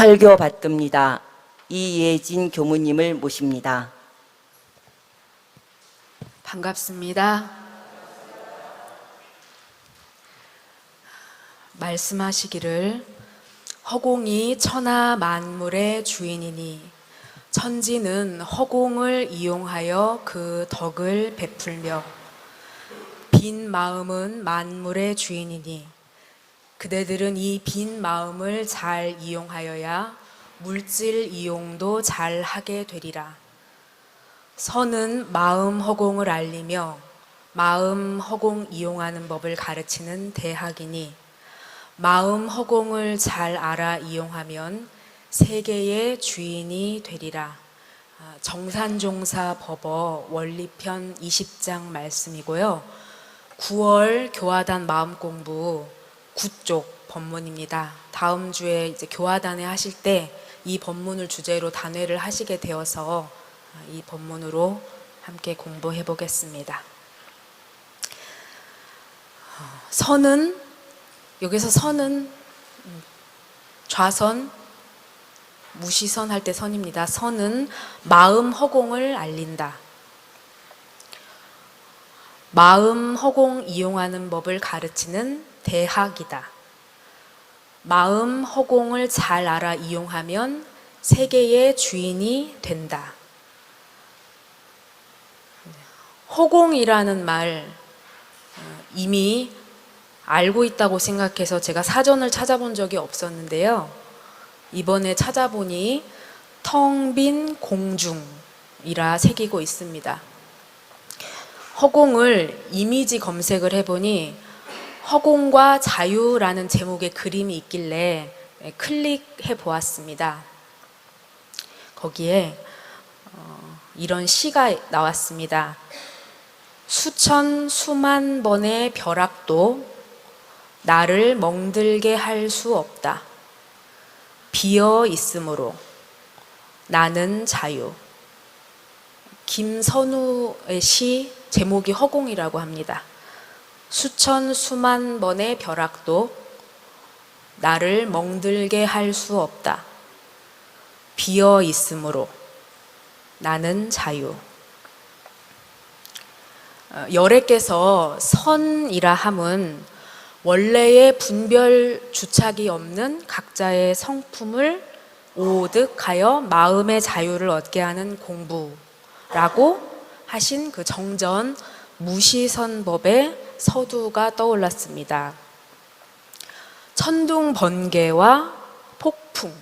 설교 받듭니다. 이예진 교무님을 모십니다. 반갑습니다. 말씀하시기를 허공이 천하 만물의 주인이니 천지는 허공을 이용하여 그 덕을 베풀며 빈 마음은 만물의 주인이니 그대들은 이 빈 마음을 잘 이용하여야 물질 이용도 잘 하게 되리라. 선은 마음 허공을 알리며 마음 허공 이용하는 법을 가르치는 대학이니 마음 허공을 잘 알아 이용하면 세계의 주인이 되리라. 정산종사 법어 원리편 20장 말씀이고요. 9월 교화단 마음공부 9쪽 법문입니다. 다음 주에 이제 교화단회 하실 때 이 법문을 주제로 단회를 하시게 되어서 이 법문으로 함께 공부해 보겠습니다. 선은, 여기서 선은 좌선, 무시선 할 때 선입니다. 선은 마음 허공을 알린다. 마음 허공 이용하는 법을 가르치는 대학이다. 마음 허공을 잘 알아 이용하면 세계의 주인이 된다. 허공이라는 말 이미 알고 있다고 생각해서 제가 사전을 찾아본 적이 없었는데요. 이번에 찾아보니 텅 빈 공중이라 새기고 있습니다. 허공을 이미지 검색을 해보니 허공과 자유라는 제목의 그림이 있길래 클릭해 보았습니다. 거기에 이런 시가 나왔습니다. 수천 수만 번의 벼락도 나를 멍들게 할 수 없다. 비어 있으므로 나는 자유. 김선우의 시 제목이 허공이라고 합니다. 수천 수만 번의 벼락도 나를 멍들게 할 수 없다. 비어 있으므로 나는 자유. 열애께서 선이라 함은 원래의 분별 주착이 없는 각자의 성품을 오득하여 마음의 자유를 얻게 하는 공부라고 하신 그 정전 무시선법의 서두가 떠올랐습니다. 천둥 번개와 폭풍,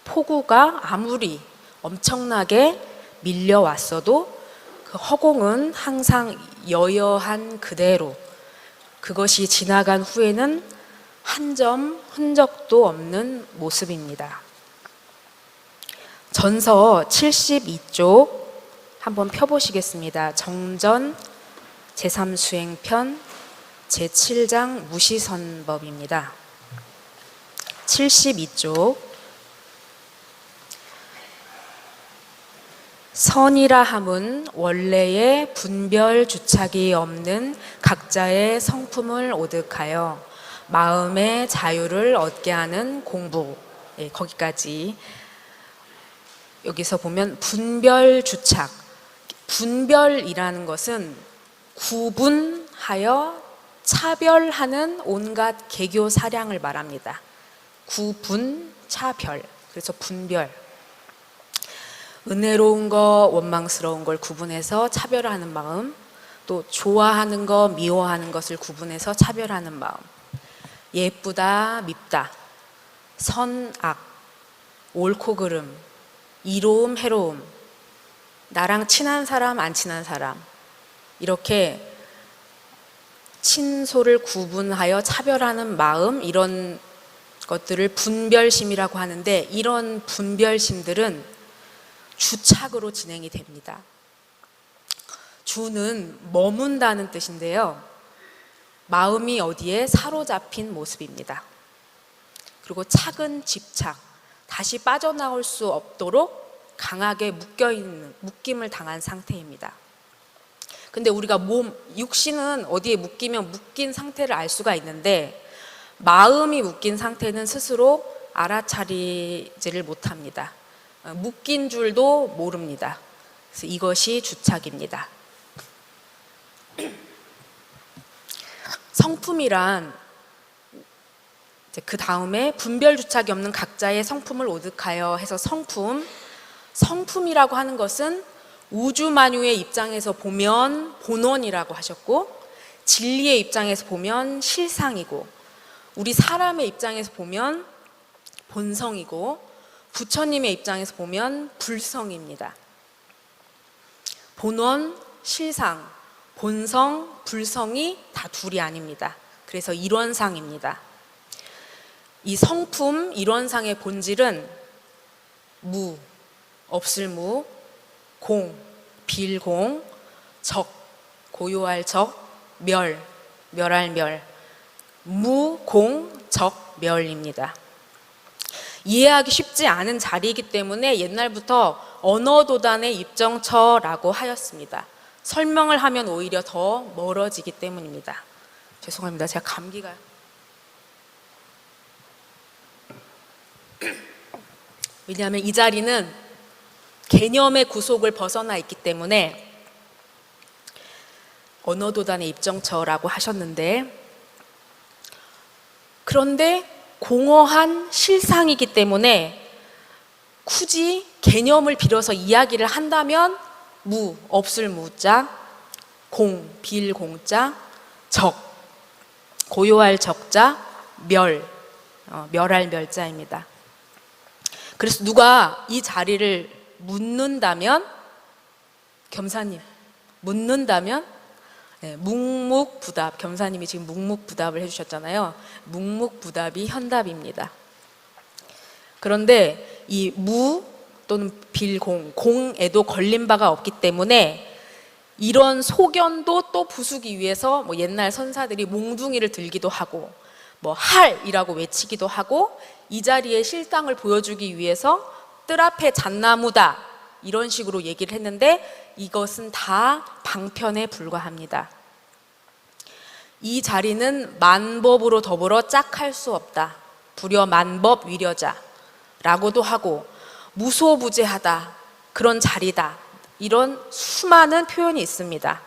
폭우가 아무리 엄청나게 밀려왔어도 그 허공은 항상 여여한 그대로, 그것이 지나간 후에는 한 점 흔적도 없는 모습입니다. 전서 72쪽 한번 펴보시겠습니다. 정전 제3수행편 제7장 무시선법입니다. 72쪽. 선이라 함은 원래의 분별 주착이 없는 각자의 성품을 오득하여 마음의 자유를 얻게 하는 공부. 거기까지. 여기서 보면 분별 주착. 분별이라는 것은 구분하여 차별하는 온갖 개교 사량을 말합니다. 구분, 차별. 그래서 분별. 은혜로운 거, 원망스러운 걸 구분해서 차별하는 마음, 또 좋아하는 거, 미워하는 것을 구분해서 차별하는 마음. 예쁘다, 밉다, 선, 악, 옳고 그름, 이로움, 해로움, 나랑 친한 사람, 안 친한 사람, 이렇게 친소를 구분하여 차별하는 마음, 이런 것들을 분별심이라고 하는데, 이런 분별심들은 주착으로 진행이 됩니다. 주는 머문다는 뜻인데요. 마음이 어디에 사로잡힌 모습입니다. 그리고 착은 집착, 다시 빠져나올 수 없도록 강하게 묶여있는, 묶임을 당한 상태입니다. 근데 우리가 육신은 어디에 묶이면 묶인 상태를 알 수가 있는데 마음이 묶인 상태는 스스로 알아차리지를 못합니다. 묶인 줄도 모릅니다. 그래서 이것이 주착입니다. 성품이란 그 다음에 분별 주착이 없는 각자의 성품을 오득하여 해서 성품이라고 하는 것은 우주만유의 입장에서 보면 본원이라고 하셨고, 진리의 입장에서 보면 실상이고, 우리 사람의 입장에서 보면 본성이고, 부처님의 입장에서 보면 불성입니다. 본원, 실상, 본성, 불성이 다 둘이 아닙니다. 그래서 일원상입니다. 이 성품, 일원상의 본질은 무, 없을 무, 공, 빌공, 적, 고요할 적, 멸, 멸할 멸, 무, 공, 적, 멸입니다. 이해하기 쉽지 않은 자리이기 때문에 옛날부터 언어도단의 입정처라고 하였습니다. 설명을 하면 오히려 더 멀어지기 때문입니다. 죄송합니다. 제가 감기가. 왜냐하면 이 자리는 개념의 구속을 벗어나 있기 때문에 언어도단의 입정처라고 하셨는데, 그런데 공허한 실상이기 때문에 굳이 개념을 빌어서 이야기를 한다면 무, 없을 무자, 공, 빌 공자, 적, 고요할 적자, 멸, 멸할 멸자입니다. 그래서 누가 이 자리를 묻는다면, 겸사님 묻는다면, 묵묵부답, 겸사님이 지금 묵묵부답을 해주셨잖아요. 묵묵부답이 현답입니다. 그런데 이 무 또는 빌공, 공에도 걸린 바가 없기 때문에 이런 소견도 또 부수기 위해서 옛날 선사들이 몽둥이를 들기도 하고 할이라고 외치기도 하고, 이 자리의 실상을 보여주기 위해서 뜰 앞에 잣나무다 이런 식으로 얘기를 했는데, 이것은 다 방편에 불과합니다. 이 자리는 만법으로 더불어 짝할 수 없다, 불여 만법 위려자라고도 하고, 무소부재하다, 그런 자리다, 이런 수많은 표현이 있습니다.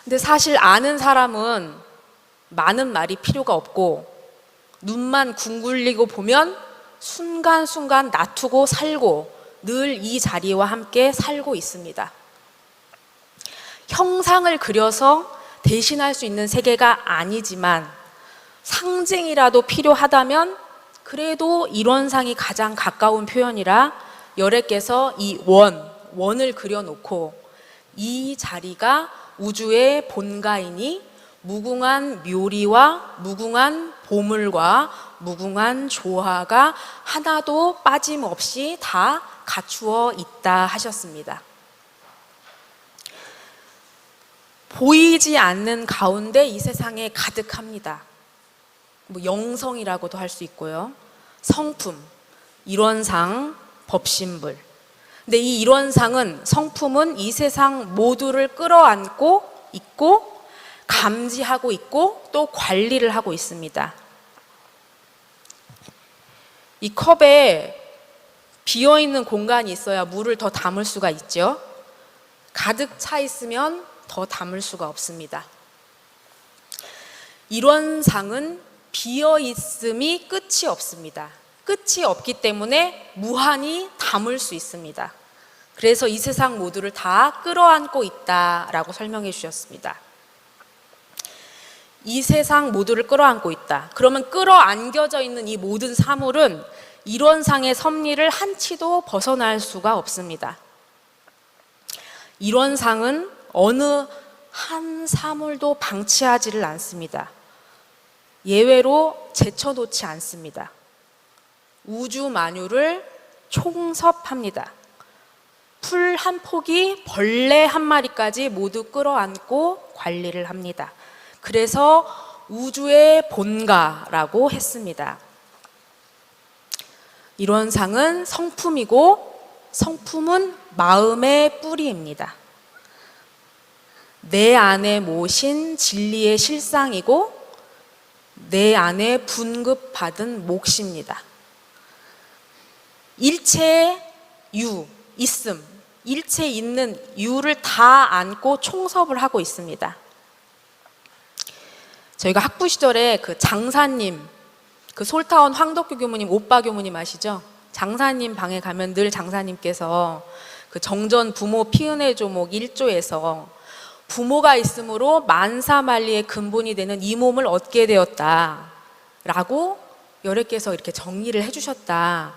근데 사실 아는 사람은 많은 말이 필요가 없고, 눈만 궁굴리고 보면 순간순간 놔두고 살고 늘 이 자리와 함께 살고 있습니다. 형상을 그려서 대신할 수 있는 세계가 아니지만 상징이라도 필요하다면 그래도 일원상이 가장 가까운 표현이라 열애께서 이 원을 그려놓고, 이 자리가 우주의 본가이니 무궁한 묘리와 무궁한 보물과 무궁한 조화가 하나도 빠짐없이 다 갖추어 있다 하셨습니다. 보이지 않는 가운데 이 세상에 가득합니다. 영성이라고도 할 수 있고요, 성품, 일원상, 법신불. 근데 이 일원상은, 성품은 이 세상 모두를 끌어안고 있고 감지하고 있고 또 관리를 하고 있습니다. 이 컵에 비어있는 공간이 있어야 물을 더 담을 수가 있죠. 가득 차 있으면 더 담을 수가 없습니다. 일원상은 비어있음이 끝이 없습니다. 끝이 없기 때문에 무한히 담을 수 있습니다. 그래서 이 세상 모두를 다 끌어안고 있다라고 설명해 주셨습니다. 이 세상 모두를 끌어안고 있다. 그러면 끌어안겨져 있는 이 모든 사물은 일원상의 섭리를 한치도 벗어날 수가 없습니다. 일원상은 어느 한 사물도 방치하지를 않습니다. 예외로 제쳐놓지 않습니다. 우주 만유를 총섭합니다. 풀 한 폭이 벌레 한 마리까지 모두 끌어안고 관리를 합니다. 그래서 우주의 본가라고 했습니다. 일원상은 성품이고, 성품은 마음의 뿌리입니다. 내 안에 모신 진리의 실상이고, 내 안에 분급받은 몫입니다. 일체의 유, 있음, 일체 있는 유를 다 안고 총섭을 하고 있습니다. 저희가 학부 시절에 그 장사님, 그 솔타운 황덕규 교무님, 오빠 교무님 아시죠? 장사님 방에 가면 늘 장사님께서 그 정전 부모 피은혜 조목 1조에서 부모가 있으므로 만사만리의 근본이 되는 이 몸을 얻게 되었다 라고 여래께서 이렇게 정리를 해주셨다.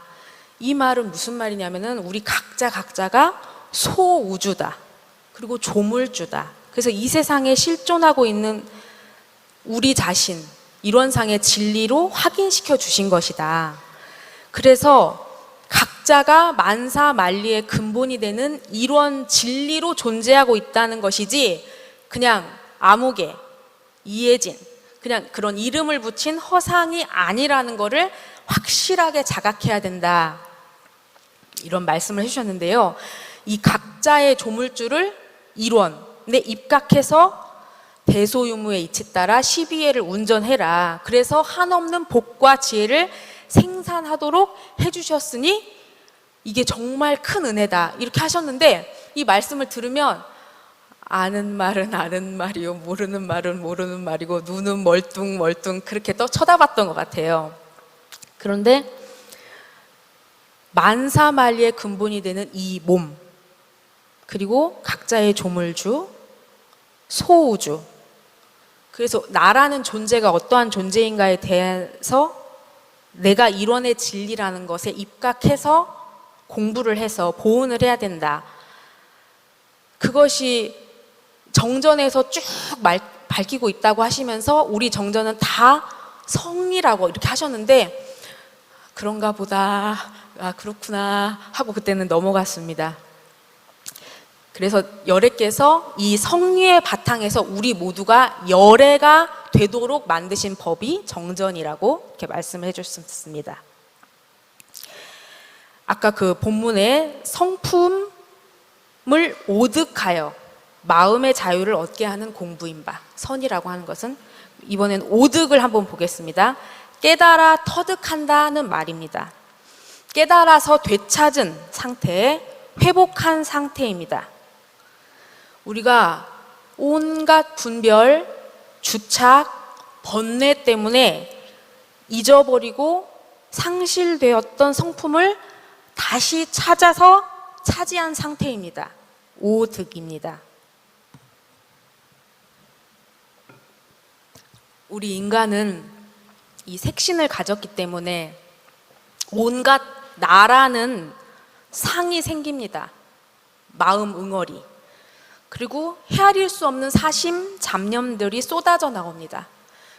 이 말은 무슨 말이냐면은 우리 각자가 소우주다. 그리고 조물주다. 그래서 이 세상에 실존하고 있는 우리 자신, 이런 상의 진리로 확인시켜 주신 것이다. 그래서 각자가 만사만리의 근본이 되는 이런 진리로 존재하고 있다는 것이지 그냥 아무개, 이해진, 그냥 그런 이름을 붙인 허상이 아니라는 것을 확실하게 자각해야 된다. 이런 말씀을 해주셨는데요. 이 각자의 조물주를 일원에 입각해서 대소유무의 이치 따라 12회를 운전해라. 그래서 한없는 복과 지혜를 생산하도록 해주셨으니 이게 정말 큰 은혜다. 이렇게 하셨는데 이 말씀을 들으면 아는 말은 아는 말이요, 모르는 말은 모르는 말이고 눈은 멀뚱멀뚱 그렇게 또 쳐다봤던 것 같아요. 그런데 만사만리의 근본이 되는 이 몸, 그리고 각자의 조물주, 소우주, 그래서 나라는 존재가 어떠한 존재인가에 대해서 내가 일원의 진리라는 것에 입각해서 공부를 해서 보온을 해야 된다. 그것이 정전에서 쭉 밝히고 있다고 하시면서 우리 정전은 다 성이라고 이렇게 하셨는데 그런가 보다, 아 그렇구나 하고 그때는 넘어갔습니다. 그래서 열애께서 이 성리의 바탕에서 우리 모두가 열애가 되도록 만드신 법이 정전이라고 이렇게 말씀을 해주셨습니다. 아까 그 본문에 성품을 오득하여 마음의 자유를 얻게 하는 공부인 바, 선이라고 하는 것은 이번엔 오득을 한번 보겠습니다. 깨달아 터득한다는 말입니다. 깨달아서 되찾은 상태, 회복한 상태입니다. 우리가 온갖 분별, 주착, 번뇌 때문에 잊어버리고 상실되었던 성품을 다시 찾아서 차지한 상태입니다. 오득입니다. 우리 인간은 이 색신을 가졌기 때문에 온갖 나라는 상이 생깁니다. 마음 응어리. 그리고 헤아릴 수 없는 사심, 잡념들이 쏟아져 나옵니다.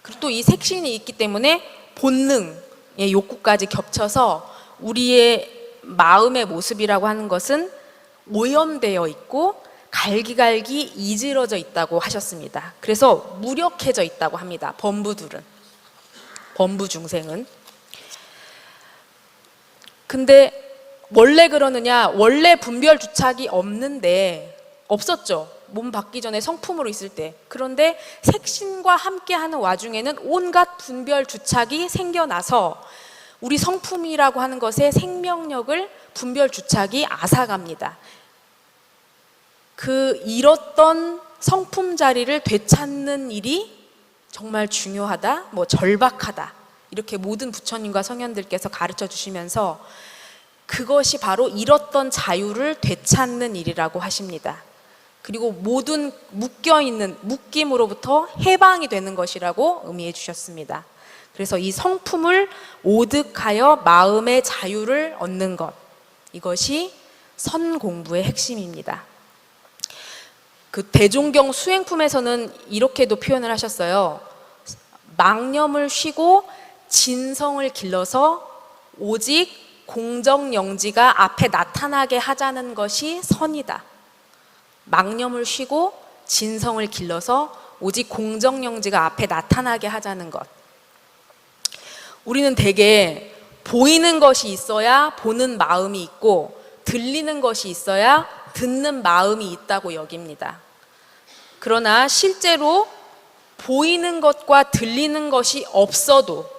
그리고 또 이 색신이 있기 때문에 본능의 욕구까지 겹쳐서 우리의 마음의 모습이라고 하는 것은 오염되어 있고 갈기갈기 이질어져 있다고 하셨습니다. 그래서 무력해져 있다고 합니다. 범부 중생은. 근데 원래 그러느냐? 원래 분별 주착이 없었죠. 몸 받기 전에 성품으로 있을 때. 그런데 색신과 함께하는 와중에는 온갖 분별 주착이 생겨나서 우리 성품이라고 하는 것의 생명력을 분별 주착이 앗아갑니다. 그 잃었던 성품 자리를 되찾는 일이 정말 중요하다, 절박하다, 이렇게 모든 부처님과 성현들께서 가르쳐 주시면서 그것이 바로 잃었던 자유를 되찾는 일이라고 하십니다. 그리고 모든 묶여있는 묶임으로부터 해방이 되는 것이라고 의미해 주셨습니다. 그래서 이 성품을 오득하여 마음의 자유를 얻는 것, 이것이 선공부의 핵심입니다. 그 대종경 수행품에서는 이렇게도 표현을 하셨어요. 망념을 쉬고 진성을 길러서 오직 공정영지가 앞에 나타나게 하자는 것이 선이다. 망념을 쉬고 진성을 길러서 오직 공정영지가 앞에 나타나게 하자는 것. 우리는 대개 보이는 것이 있어야 보는 마음이 있고 들리는 것이 있어야 듣는 마음이 있다고 여깁니다. 그러나 실제로 보이는 것과 들리는 것이 없어도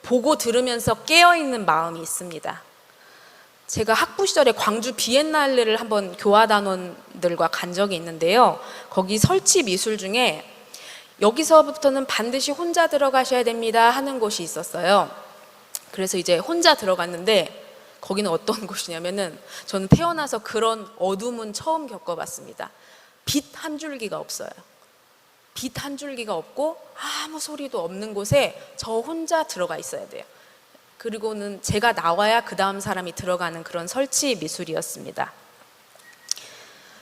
보고 들으면서 깨어있는 마음이 있습니다. 제가 학부 시절에 광주 비엔날레를 한번 교화단원들과 간 적이 있는데요. 거기 설치 미술 중에 여기서부터는 반드시 혼자 들어가셔야 됩니다 하는 곳이 있었어요. 그래서 이제 혼자 들어갔는데 거기는 어떤 곳이냐면은 저는 태어나서 그런 어둠은 처음 겪어봤습니다. 빛 한 줄기가 없어요. 빛 한 줄기가 없고 아무 소리도 없는 곳에 저 혼자 들어가 있어야 돼요. 그리고는 제가 나와야 그 다음 사람이 들어가는 그런 설치 미술이었습니다.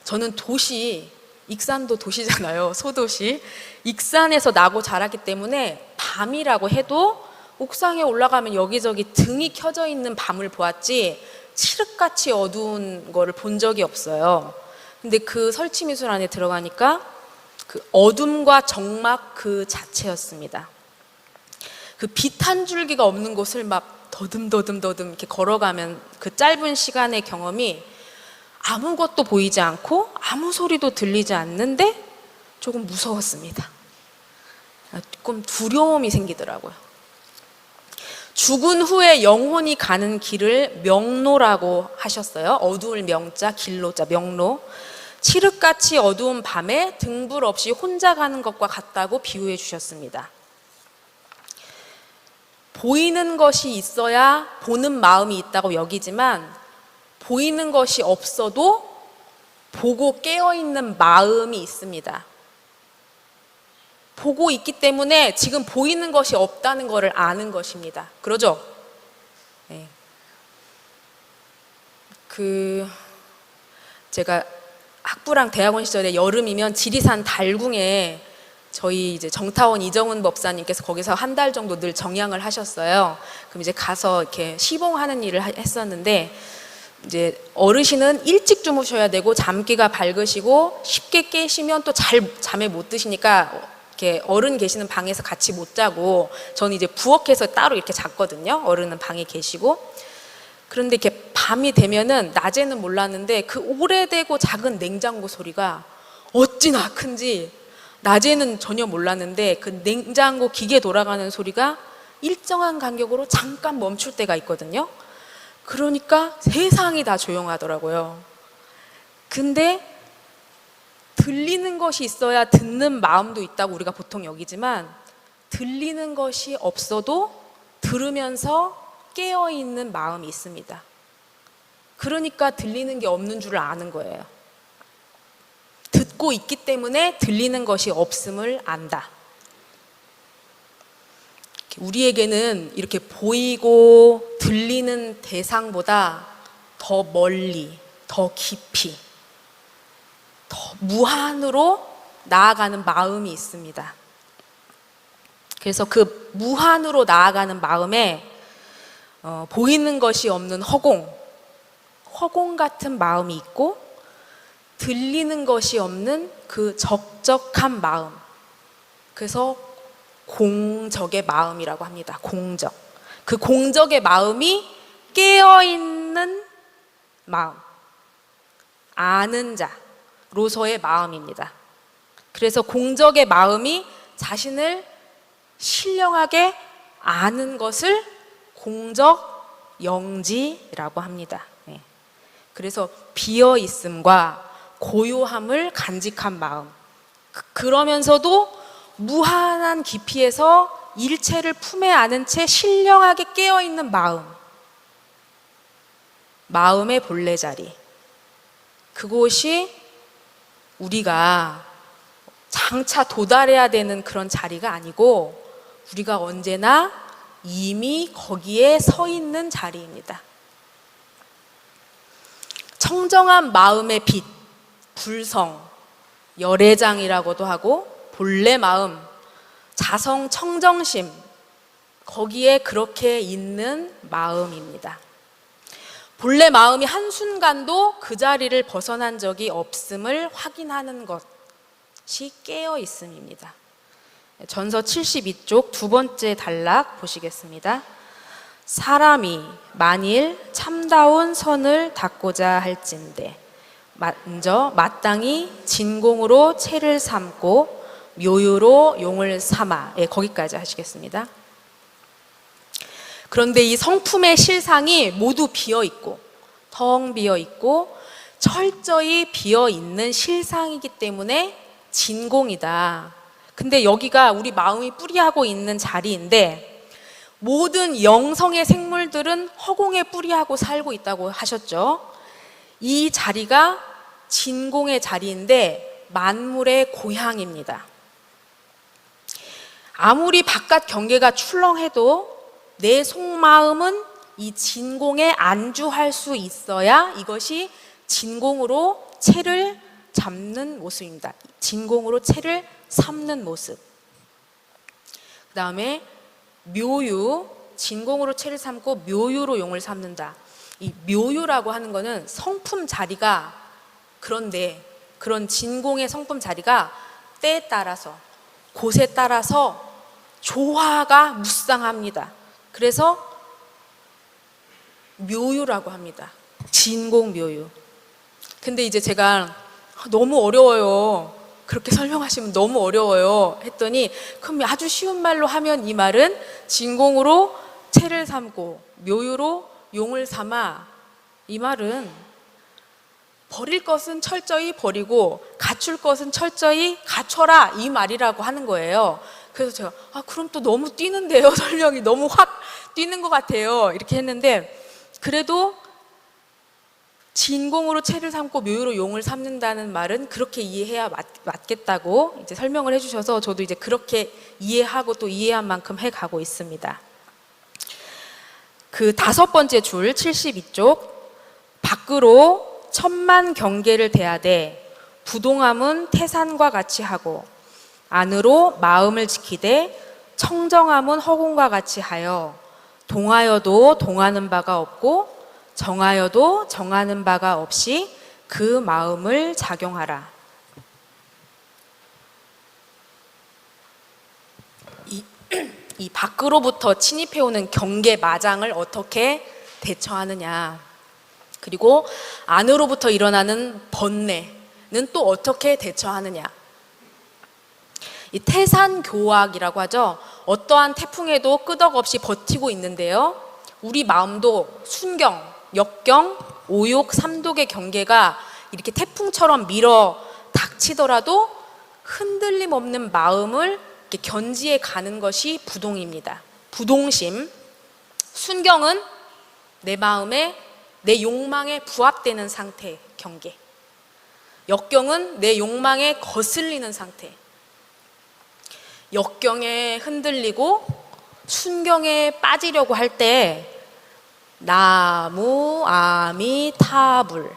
저는 도시, 익산도 도시잖아요. 소도시. 익산에서 나고 자랐기 때문에 밤이라고 해도 옥상에 올라가면 여기저기 등이 켜져 있는 밤을 보았지 칠흑같이 어두운 거를 본 적이 없어요. 근데 그 설치 미술 안에 들어가니까 그 어둠과 적막 그 자체였습니다. 그 빛 한 줄기가 없는 곳을 막 더듬 이렇게 걸어가면 그 짧은 시간의 경험이 아무것도 보이지 않고 아무 소리도 들리지 않는데 조금 무서웠습니다. 조금 두려움이 생기더라고요. 죽은 후에 영혼이 가는 길을 명로라고 하셨어요. 어두울 명자, 길로자, 명로. 칠흑같이 어두운 밤에 등불 없이 혼자 가는 것과 같다고 비유해 주셨습니다. 보이는 것이 있어야 보는 마음이 있다고 여기지만 보이는 것이 없어도 보고 깨어있는 마음이 있습니다. 보고 있기 때문에 지금 보이는 것이 없다는 것을 아는 것입니다. 그러죠? 네. 제가 학부랑 대학원 시절에 여름이면 지리산 달궁에 저희 이제 정타원 이정은 법사님께서 거기서 한 달 정도 늘 정향을 하셨어요. 그럼 이제 가서 이렇게 시봉하는 일을 했었는데 이제 어르신은 일찍 주무셔야 되고 잠기가 밝으시고 쉽게 깨시면 또 잘 잠에 못 드시니까 이렇게 어른 계시는 방에서 같이 못 자고 저는 이제 부엌에서 따로 이렇게 잤거든요. 어른은 방에 계시고. 그런데 이렇게 밤이 되면은 낮에는 몰랐는데 그 오래되고 작은 냉장고 소리가 어찌나 큰지 낮에는 전혀 몰랐는데 그 냉장고 기계 돌아가는 소리가 일정한 간격으로 잠깐 멈출 때가 있거든요. 그러니까 세상이 다 조용하더라고요. 근데 들리는 것이 있어야 듣는 마음도 있다고 우리가 보통 여기지만 들리는 것이 없어도 들으면서 깨어있는 마음이 있습니다. 그러니까 들리는 게 없는 줄 아는 거예요. 듣고 있기 때문에 들리는 것이 없음을 안다. 우리에게는 이렇게 보이고 들리는 대상보다 더 멀리, 더 깊이, 더 무한으로 나아가는 마음이 있습니다. 그래서 그 무한으로 나아가는 마음에 보이는 것이 없는 허공 같은 마음이 있고 들리는 것이 없는 그 적적한 마음. 그래서 공적의 마음이라고 합니다. 공적. 그 공적의 마음이 깨어있는 마음. 아는 자로서의 마음입니다. 그래서 공적의 마음이 자신을 신령하게 아는 것을 공적 영지라고 합니다. 그래서 비어있음과 고요함을 간직한 마음. 그러면서도 무한한 깊이에서 일체를 품에 안은 채 신령하게 깨어있는 마음. 마음의 본래 자리. 그곳이 우리가 장차 도달해야 되는 그런 자리가 아니고 우리가 언제나 이미 거기에 서 있는 자리입니다. 청정한 마음의 빛, 불성, 열애장이라고도 하고 본래 마음, 자성 청정심, 거기에 그렇게 있는 마음입니다. 본래 마음이 한순간도 그 자리를 벗어난 적이 없음을 확인하는 것이 깨어 있음입니다. 전서 72쪽 두 번째 단락 보시겠습니다. 사람이 만일 참다운 선을 닦고자 할진대 먼저 마땅히 진공으로 채를 삼고 묘유로 용을 삼아. 예, 거기까지 하시겠습니다. 그런데 이 성품의 실상이 모두 비어있고 텅 비어있고 철저히 비어있는 실상이기 때문에 진공이다. 근데 여기가 우리 마음이 뿌리하고 있는 자리인데 모든 영성의 생물들은 허공에 뿌리하고 살고 있다고 하셨죠. 이 자리가 진공의 자리인데 만물의 고향입니다. 아무리 바깥 경계가 출렁해도 내 속마음은 이 진공에 안주할 수 있어야 이것이 진공으로 채를 잡는 모습입니다. 진공으로 채를 삼는 모습. 그 다음에 묘유, 진공으로 채를 삼고 묘유로 용을 삼는다. 이 묘유라고 하는 거는 성품 자리가, 그런데 그런 진공의 성품 자리가 때에 따라서, 곳에 따라서 조화가 무쌍합니다. 그래서 묘유라고 합니다. 진공 묘유. 근데 이제 제가 너무 어려워요. 그렇게 설명하시면 너무 어려워요. 했더니 그럼 아주 쉬운 말로 하면 이 말은 진공으로 채를 삼고 묘유로 용을 삼아. 이 말은 버릴 것은 철저히 버리고 갖출 것은 철저히 갖춰라. 이 말이라고 하는 거예요. 그래서 제가 그럼 또 너무 뛰는데요. 설명이 너무 확 뛰는 것 같아요. 이렇게 했는데 그래도 진공으로 채를 삼고 묘유로 용을 삼는다는 말은 그렇게 이해해야 맞겠다고 이제 설명을 해주셔서 저도 이제 그렇게 이해하고 또 이해한 만큼 해가고 있습니다. 그 5번째 줄 72쪽 밖으로 천만 경계를 대하되 부동함은 태산과 같이 하고 안으로 마음을 지키되 청정함은 허공과 같이 하여 동하여도 동하는 바가 없고 정하여도 정하는 바가 없이 그 마음을 작용하라. 이 밖으로부터 침입해오는 경계 마장을 어떻게 대처하느냐, 그리고 안으로부터 일어나는 번뇌는 또 어떻게 대처하느냐. 이 태산교악이라고 하죠. 어떠한 태풍에도 끄덕없이 버티고 있는데요, 우리 마음도 순경, 역경, 오욕, 삼독의 경계가 이렇게 태풍처럼 밀어 닥치더라도 흔들림 없는 마음을 이렇게 견지해 가는 것이 부동입니다. 부동심. 순경은 내 마음에, 내 욕망에 부합되는 상태, 경계. 역경은 내 욕망에 거슬리는 상태. 역경에 흔들리고 순경에 빠지려고 할 때 나무 아미 타불,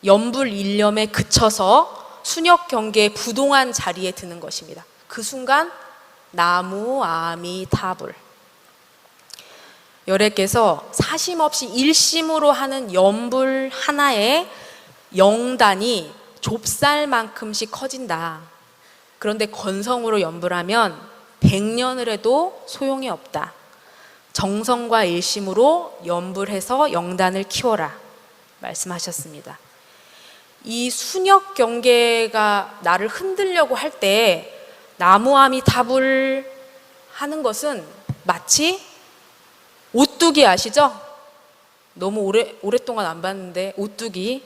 염불 일념에 그쳐서 순역 경계의 부동한 자리에 드는 것입니다. 그 순간 나무 아미 타불. 열애께서 사심없이 일심으로 하는 염불 하나에 영단이 좁쌀만큼씩 커진다. 그런데 건성으로 염불하면 100년을 해도 소용이 없다. 정성과 일심으로 염불해서 영단을 키워라 말씀하셨습니다. 이 순역 경계가 나를 흔들려고 할 때 나무아미 타불 하는 것은 마치 오뚜기 아시죠? 너무 오랫동안 안 봤는데 오뚜기,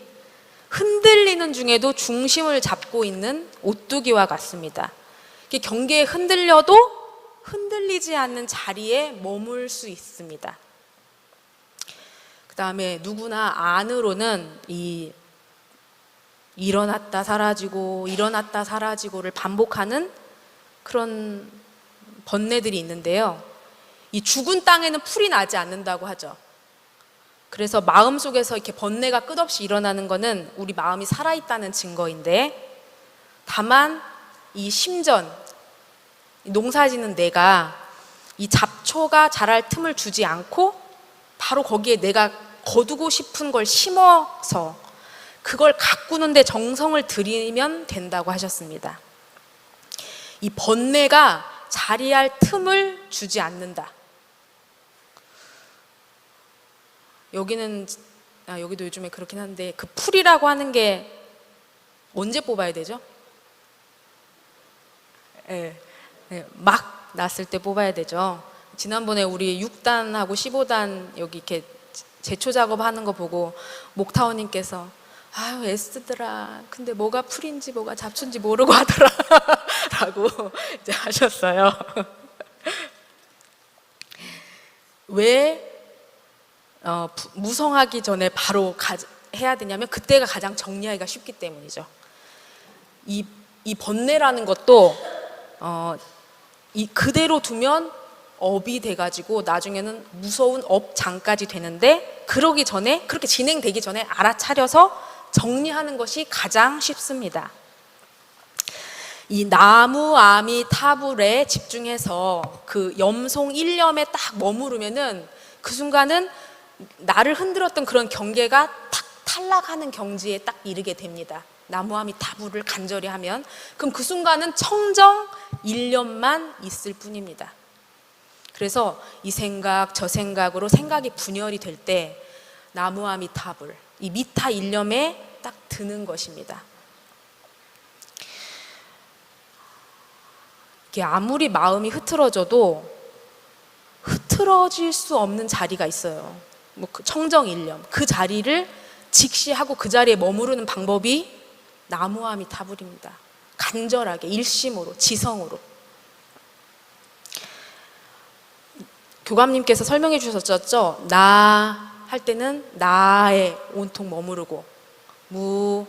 흔들리는 중에도 중심을 잡고 있는 오뚜기와 같습니다. 경계에 흔들려도 흔들리지 않는 자리에 머물 수 있습니다. 그 다음에 누구나 안으로는 이 일어났다 사라지고 일어났다 사라지고를 반복하는 그런 번뇌들이 있는데요, 이 죽은 땅에는 풀이 나지 않는다고 하죠. 그래서 마음속에서 이렇게 번뇌가 끝없이 일어나는 것은 우리 마음이 살아있다는 증거인데, 다만 이 심전, 농사지는 내가 이 잡초가 자랄 틈을 주지 않고 바로 거기에 내가 거두고 싶은 걸 심어서 그걸 가꾸는데 정성을 들이면 된다고 하셨습니다. 이 번뇌가 자리할 틈을 주지 않는다. 여기도 요즘에 그렇긴 한데, 그 풀이라고 하는 게 언제 뽑아야 되죠? 예, 예, 막 났을 때 뽑아야 되죠. 지난번에 우리 6단하고 15단 여기 이렇게 제초 작업하는 거 보고 목타원님께서 아유 애쓰더라. 근데 뭐가 풀인지 뭐가 잡초인지 모르고 하더라. 라고 이제 하셨어요. 왜 무성하기 전에 바로 해야 되냐면 그때가 가장 정리하기가 쉽기 때문이죠. 이 번뇌라는 것도 이 그대로 두면 업이 돼가지고 나중에는 무서운 업장까지 되는데 그러기 전에 그렇게 진행되기 전에 알아차려서 정리하는 것이 가장 쉽습니다. 이 나무 아미 타불에 집중해서 그 염송 일념에 딱 머무르면은 그 순간은 나를 흔들었던 그런 경계가 탁 탈락하는 경지에 딱 이르게 됩니다. 나무 아미 타불을 간절히 하면 그럼 그 순간은 청정 일념만 있을 뿐입니다. 그래서 이 생각 저 생각으로 생각이 분열이 될 때 나무 아미 타불 이 미타 일념에 딱 드는 것입니다. 이게 아무리 마음이 흐트러져도 흐트러질 수 없는 자리가 있어요. 뭐 그 청정 일념 그 자리를 직시하고 그 자리에 머무르는 방법이 나무 아미 타불입니다. 간절하게 일심으로 지성으로. 교감님께서 설명해 주셨죠. 나 할 때는 나에 온통 머무르고 무,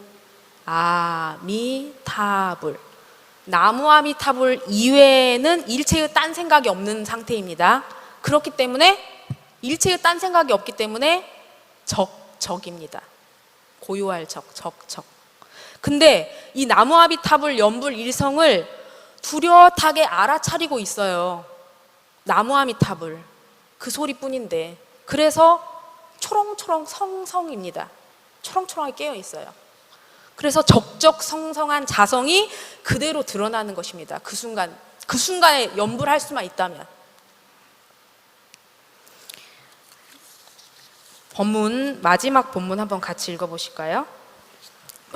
아, 미, 타불 나무 아미 타불 이외에는 일체의 딴 생각이 없는 상태입니다. 그렇기 때문에 일체의 딴 생각이 없기 때문에 적입니다. 고요할 적. 근데 이 나무 아미 타불 염불 일성을 뚜렷하게 알아차리고 있어요. 나무 아미 타불 그 소리뿐인데 그래서 초롱초롱 성성입니다. 초롱초롱하게 깨어 있어요. 그래서 적적성성한 자성이 그대로 드러나는 것입니다. 그 순간에 염불할 수만 있다면. 본문 마지막 본문 한번 같이 읽어보실까요?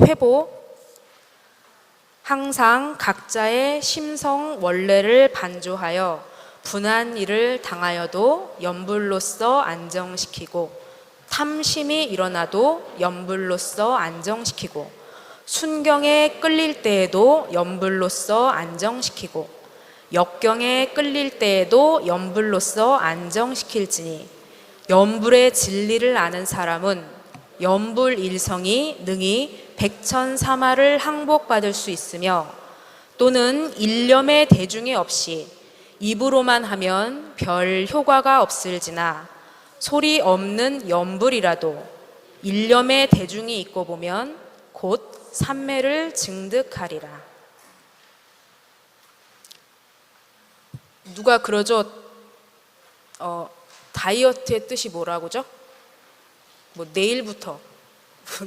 회보 항상 각자의 심성 원래를 반조하여 분한 일을 당하여도 염불로서 안정시키고 탐심이 일어나도 염불로서 안정시키고 순경에 끌릴 때에도 염불로서 안정시키고 역경에 끌릴 때에도 염불로서 안정시킬지니 염불의 진리를 아는 사람은 염불 일성이 능히 백천사마를 항복받을 수 있으며 또는 일념의 대중에 없이 입으로만 하면 별 효과가 없을지나 소리 없는 염불이라도 일념의 대중이 있고 보면 곧 삼매를 증득하리라. 누가 그러죠? 다이어트의 뜻이 뭐라고죠? 뭐 내일부터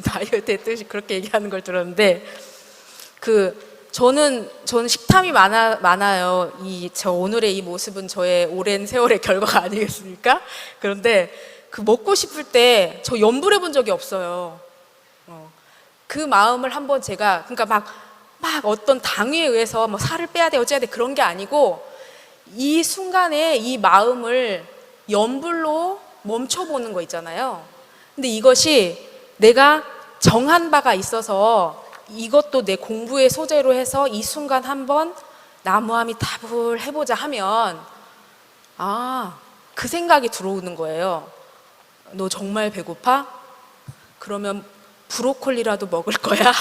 다이어트의 뜻이 그렇게 얘기하는 걸 들었는데 저는 식탐이 많아요. 저 오늘의 이 모습은 저의 오랜 세월의 결과가 아니겠습니까? 그런데 그 먹고 싶을 때 저 염불해 본 적이 없어요. 그 마음을 한번 제가 그러니까 막 어떤 당위에 의해서 뭐 살을 빼야 돼 어째야 돼 그런 게 아니고 이 순간에 이 마음을 염불로 멈춰보는 거 있잖아요. 근데 이것이 내가 정한 바가 있어서 이것도 내 공부의 소재로 해서 이 순간 한번 나무아미 타불 해보자 하면 그 생각이 들어오는 거예요. 너 정말 배고파? 그러면 브로콜리라도 먹을 거야?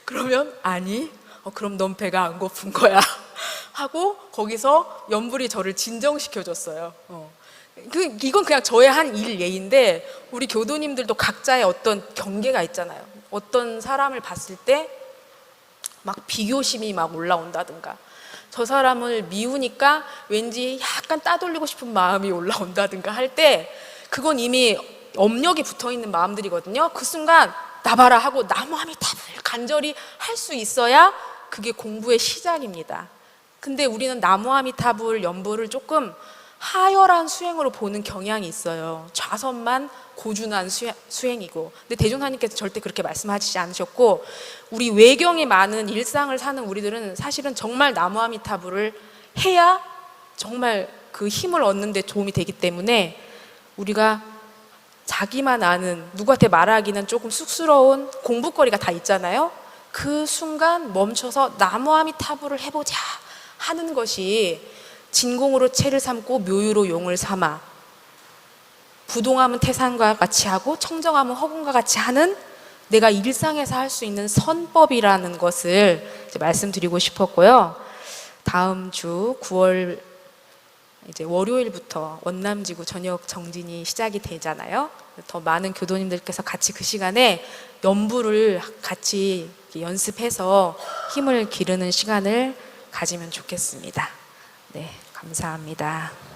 그러면 아니 그럼 넌 배가 안 고픈 거야 하고 거기서 염불이 저를 진정시켜줬어요. 이건 그냥 저의 한 예인데 우리 교도님들도 각자의 어떤 경계가 있잖아요. 어떤 사람을 봤을 때 막 비교심이 막 올라온다든가 저 사람을 미우니까 왠지 약간 따돌리고 싶은 마음이 올라온다든가 할 때 그건 이미 업력이 붙어있는 마음들이거든요. 그 순간 나봐라 하고 나무아미 타불 간절히 할 수 있어야 그게 공부의 시작입니다. 근데 우리는 나무아미 타불 염불을 조금 하열한 수행으로 보는 경향이 있어요. 좌선만 고준한 수행이고, 근데 대종사님께서 절대 그렇게 말씀하시지 않으셨고, 우리 외경에 많은 일상을 사는 우리들은 사실은 정말 나무아미타불을 해야 정말 그 힘을 얻는 데 도움이 되기 때문에, 우리가 자기만 아는, 누구한테 말하기는 조금 쑥스러운 공부거리가 다 있잖아요. 그 순간 멈춰서 나무아미타불을 해보자 하는 것이, 진공으로 채를 삼고 묘유로 용을 삼아, 부동함은 태산과 같이 하고 청정함은 허공과 같이 하는, 내가 일상에서 할 수 있는 선법이라는 것을 이제 말씀드리고 싶었고요. 다음 주 9월 이제 월요일부터 원남지구 저녁 정진이 시작이 되잖아요. 더 많은 교도님들께서 같이 그 시간에 연부를 같이 연습해서 힘을 기르는 시간을 가지면 좋겠습니다. 네, 감사합니다.